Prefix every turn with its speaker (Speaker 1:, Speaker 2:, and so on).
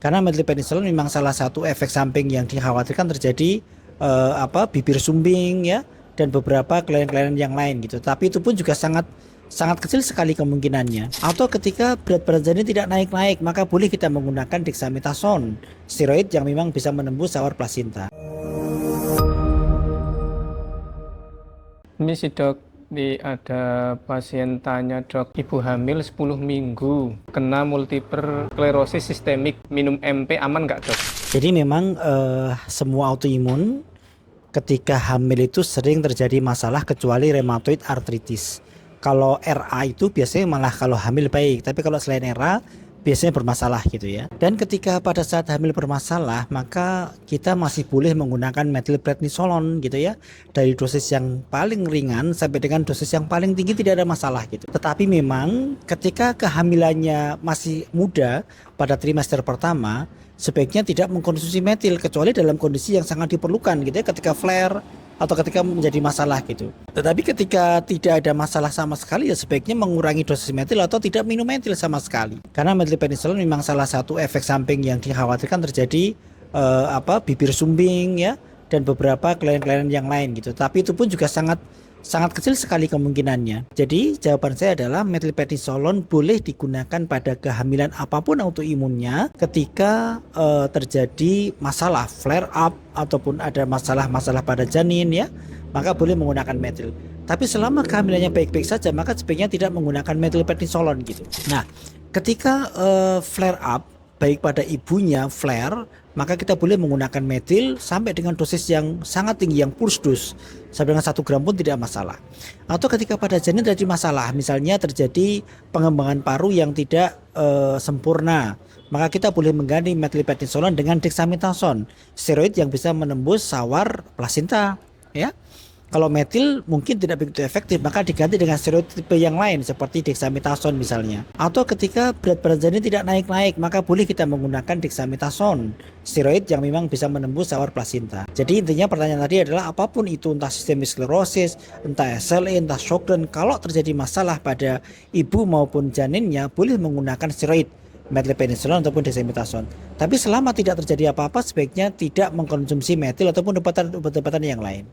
Speaker 1: Karena methylprednisolone memang salah satu efek samping yang dikhawatirkan terjadi bibir sumbing ya dan beberapa kelainan-kelainan yang lain gitu. Tapi itu pun juga sangat sangat kecil sekali kemungkinannya. Atau ketika berat badan janin tidak naik-naik, maka boleh kita menggunakan dexamethasone, steroid yang memang bisa menembus sawar plasenta.
Speaker 2: Ini sih dok, ada pasien tanya dok, ibu hamil 10 minggu, kena multiple sklerosis sistemik, minum MP aman nggak dok?
Speaker 1: Jadi memang semua autoimun ketika hamil itu sering terjadi masalah kecuali rheumatoid arthritis. Kalau RA itu biasanya malah kalau hamil baik, tapi kalau selain RA biasanya bermasalah gitu ya. Dan ketika pada saat hamil bermasalah, maka kita masih boleh menggunakan methylprednisolone gitu ya. Dari dosis yang paling ringan sampai dengan dosis yang paling tinggi tidak ada masalah gitu. Tetapi memang ketika kehamilannya masih muda pada trimester pertama, sebaiknya tidak mengkonsumsi metil kecuali dalam kondisi yang sangat diperlukan gitu ya, ketika flare atau ketika menjadi masalah gitu. Tetapi ketika tidak ada masalah sama sekali ya sebaiknya mengurangi dosis metil atau tidak minum metil sama sekali. Karena methylprednisolone memang salah satu efek samping yang dikhawatirkan terjadi bibir sumbing ya dan beberapa kelainan-kelainan yang lain gitu. Tapi itu pun juga sangat kecil sekali kemungkinannya. Jadi jawaban saya adalah methylprednisolone boleh digunakan pada kehamilan apapun autoimunnya ketika terjadi masalah flare up ataupun ada masalah-masalah pada janin ya, maka boleh menggunakan metil. Tapi selama kehamilannya baik-baik saja, maka sebaiknya tidak menggunakan methylprednisolone gitu. Nah, ketika flare up baik pada ibunya flare, maka kita boleh menggunakan metil sampai dengan dosis yang sangat tinggi, yang push dose sampai dengan 1 gram pun tidak masalah. Atau ketika pada janin terjadi masalah, misalnya terjadi pengembangan paru yang tidak sempurna, maka kita boleh mengganti methylprednisolone dengan dexamethasone, steroid yang bisa menembus sawar plasenta ya. Kalau metil mungkin tidak begitu efektif, maka diganti dengan steroid tipe yang lain seperti dexamethasone misalnya. Atau ketika berat badan janin tidak naik-naik, maka boleh kita menggunakan dexamethasone, steroid yang memang bisa menembus sawar plasenta. Jadi intinya pertanyaan tadi adalah apapun itu, entah sistemik sklerosis, entah SLE, entah Sjögren, kalau terjadi masalah pada ibu maupun janinnya, boleh menggunakan steroid, methylprednisolone ataupun dexamethasone. Tapi selama tidak terjadi apa-apa, sebaiknya tidak mengkonsumsi metil ataupun obat-obatan yang lain.